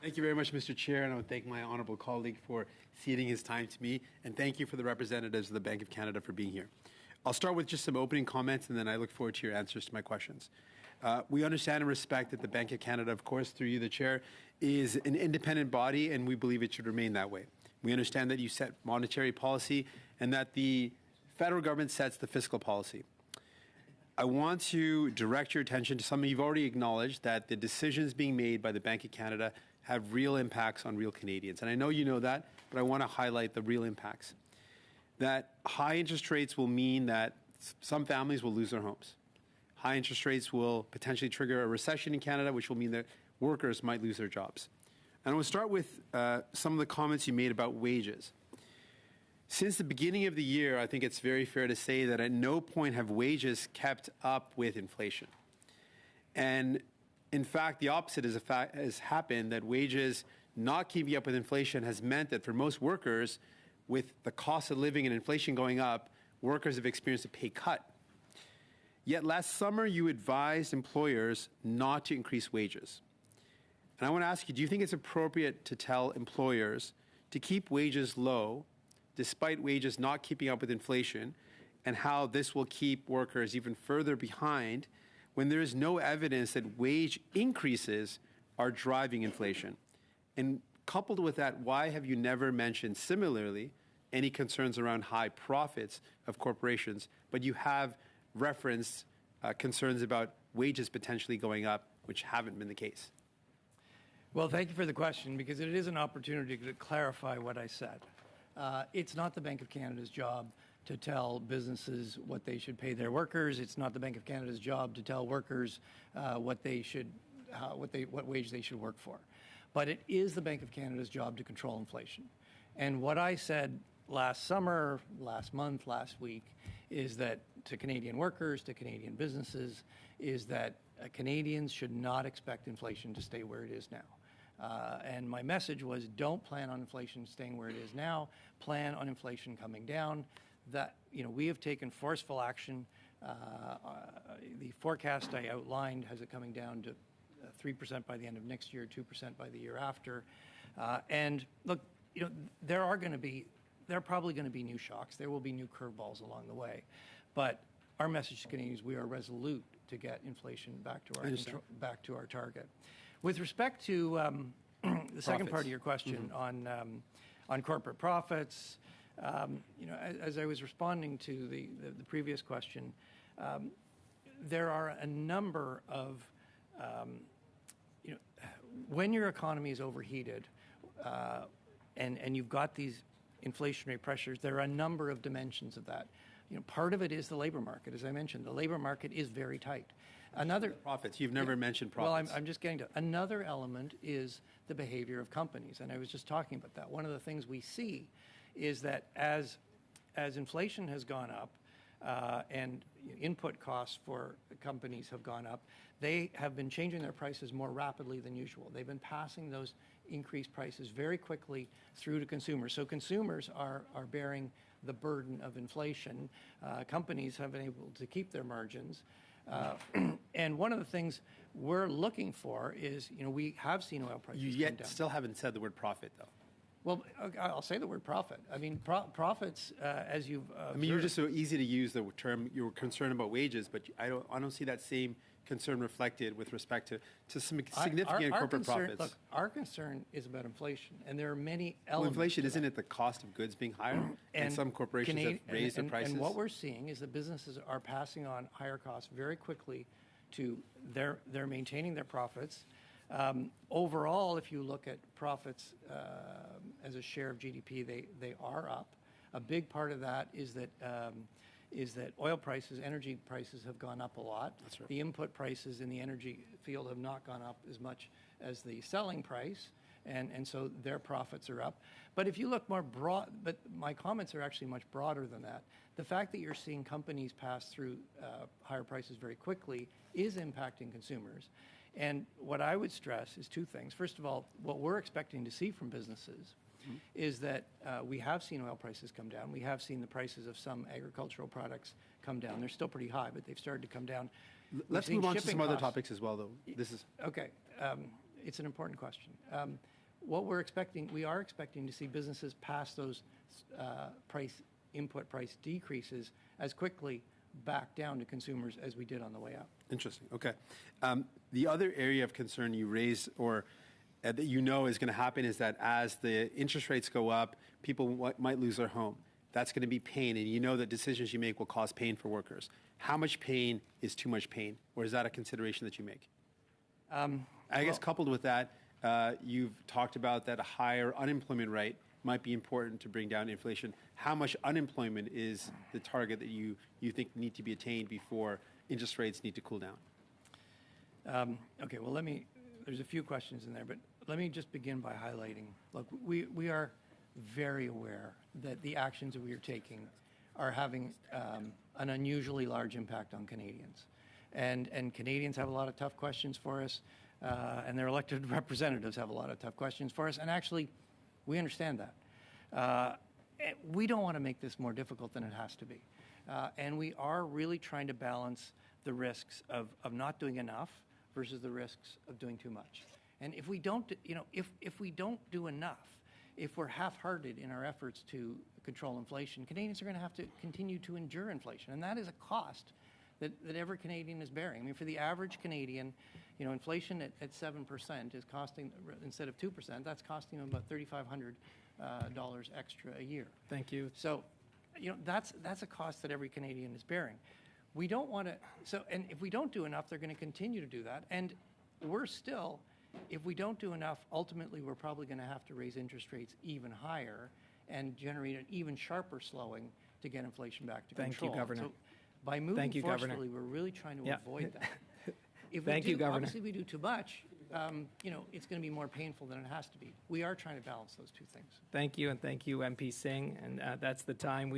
Thank you very much, Mr. Chair, and I would thank my honourable colleague for ceding his time to me, and thank you for the representatives of the Bank of Canada for being here. I'll start with just some opening comments, and then I look forward to your answers to my questions. We understand and respect that the Bank of Canada, of course, through you, the Chair, is an independent body, and we believe it should remain that way. We understand that you set monetary policy and that the federal government sets the fiscal policy. I want to direct your attention to something you've already acknowledged, that the decisions being made by the Bank of Canada have real impacts on real Canadians. And I know you know that, but I want to highlight the real impacts. That high interest rates will mean that some families will lose their homes. High interest rates will potentially trigger a recession in Canada, which will mean that workers might lose their jobs. And I will start with some of the comments you made about wages. Since the beginning of the year, I think it's very fair to say that at no point have wages kept up with inflation. And in fact, the opposite has happened, that wages not keeping up with inflation has meant that for most workers, with the cost of living and inflation going up, workers have experienced a pay cut. Yet last summer, you advised employers not to increase wages. And I want to ask you, do you think it's appropriate to tell employers to keep wages low despite wages not keeping up with inflation, and how this will keep workers even further behind when there is no evidence that wage increases are driving inflation? And coupled with that, why have you never mentioned similarly any concerns around high profits of corporations, but you have referenced concerns about wages potentially going up, which haven't been the case? Well, thank you for the question, because it is an opportunity to clarify what I said. It's not the Bank of Canada's job to tell businesses what they should pay their workers. It's not the Bank of Canada's job to tell workers what wage they should work for. But it is the Bank of Canada's job to control inflation. And what I said last summer, last month, last week, is that to Canadian workers, to Canadian businesses, is that Canadians should not expect inflation to stay where it is now. And my message was, don't plan on inflation staying where it is now, plan on inflation coming down. That, we have taken forceful action. The forecast I outlined has it coming down to 3% by the end of next year, 2% by the year after. And look, there are probably going to be new shocks. There will be new curveballs along the way. But our message to Canadians, we are resolute to get inflation back to our target. With respect to the second part of your question on corporate profits, as I was responding to the previous question, there are a number of, when your economy is overheated and you've got these inflationary pressures, there are a number of dimensions of that. Part of it is the labor market. As I mentioned, the labor market is very tight. Profits. You've never mentioned profits. Well, I'm just getting to another element is the behavior of companies, and I was just talking about that. One of the things we see is that as inflation has gone up and input costs for companies have gone up, they have been changing their prices more rapidly than usual. They've been passing those increased prices very quickly through to consumers. So consumers are bearing the burden of inflation. Companies have been able to keep their margins. And one of the things we're looking for is, we have seen oil prices come down. You yet still haven't said the word profit, though. Well, I'll say the word profit. I mean, profits, as you've you're just so easy to use the term. You're concerned about wages, but I don't see that same concern reflected with respect to some significant corporate profits. Look, our concern is about inflation, and there are many elements. Well, inflation, isn't it the cost of goods being higher? And some corporations have raised their prices. And what we're seeing is that businesses are passing on higher costs very quickly to they're maintaining their profits. Overall, if you look at profits as a share of GDP, they are up. A big part of that is that oil prices, energy prices have gone up a lot. That's right. The input prices in the energy field have not gone up as much as the selling price, and so their profits are up. But if you look more broad, but my comments are actually much broader than that. The fact that you're seeing companies pass through higher prices very quickly is impacting consumers. And what I would stress is two things. First of all, what we're expecting to see from businesses is that we have seen oil prices come down. We have seen the prices of some agricultural products come down. They're still pretty high, but they've started to come down. Let's move on to some other topics as well, though. Okay. it's an important question. What we're expecting, we are expecting to see businesses pass those input price decreases as quickly back down to consumers as we did on the way up. Interesting. Okay. The other area of concern you raised, or that you know is going to happen, is that as the interest rates go up, people might lose their home. That's going to be pain, and you know that decisions you make will cause pain for workers. How much pain is too much pain, or is that a consideration that you make? I guess coupled with that, you've talked about that a higher unemployment rate might be important to bring down inflation. How much unemployment is the target that you think need to be attained before interest rates need to cool down? Okay, well, there's a few questions in there, but let me just begin by highlighting, look, we are very aware that the actions that we are taking are having an unusually large impact on Canadians. And Canadians have a lot of tough questions for us, and their elected representatives have a lot of tough questions for us, and actually, we understand that. We don't want to make this more difficult than it has to be. And we are really trying to balance the risks of not doing enough versus the risks of doing too much. And if we don't, if we don't do enough, if we're half-hearted in our efforts to control inflation, Canadians are going to have to continue to endure inflation. And that is a cost that every Canadian is bearing. I mean, for the average Canadian, inflation at 7% is costing, instead of 2%, that's costing them about $3,500 extra a year. Thank you. So, that's a cost that every Canadian is bearing. We don't want to, and if we don't do enough, they're going to continue to do that. And we're still, if we don't do enough, ultimately we're probably going to have to raise interest rates even higher and generate an even sharper slowing to get inflation back to control. Thank you, Governor. So by moving forcefully, we're really trying to avoid that. Thank you, Governor. Obviously, if we do too much, it's going to be more painful than it has to be. We are trying to balance those two things. Thank you, and thank you, MP Singh. And that's the time we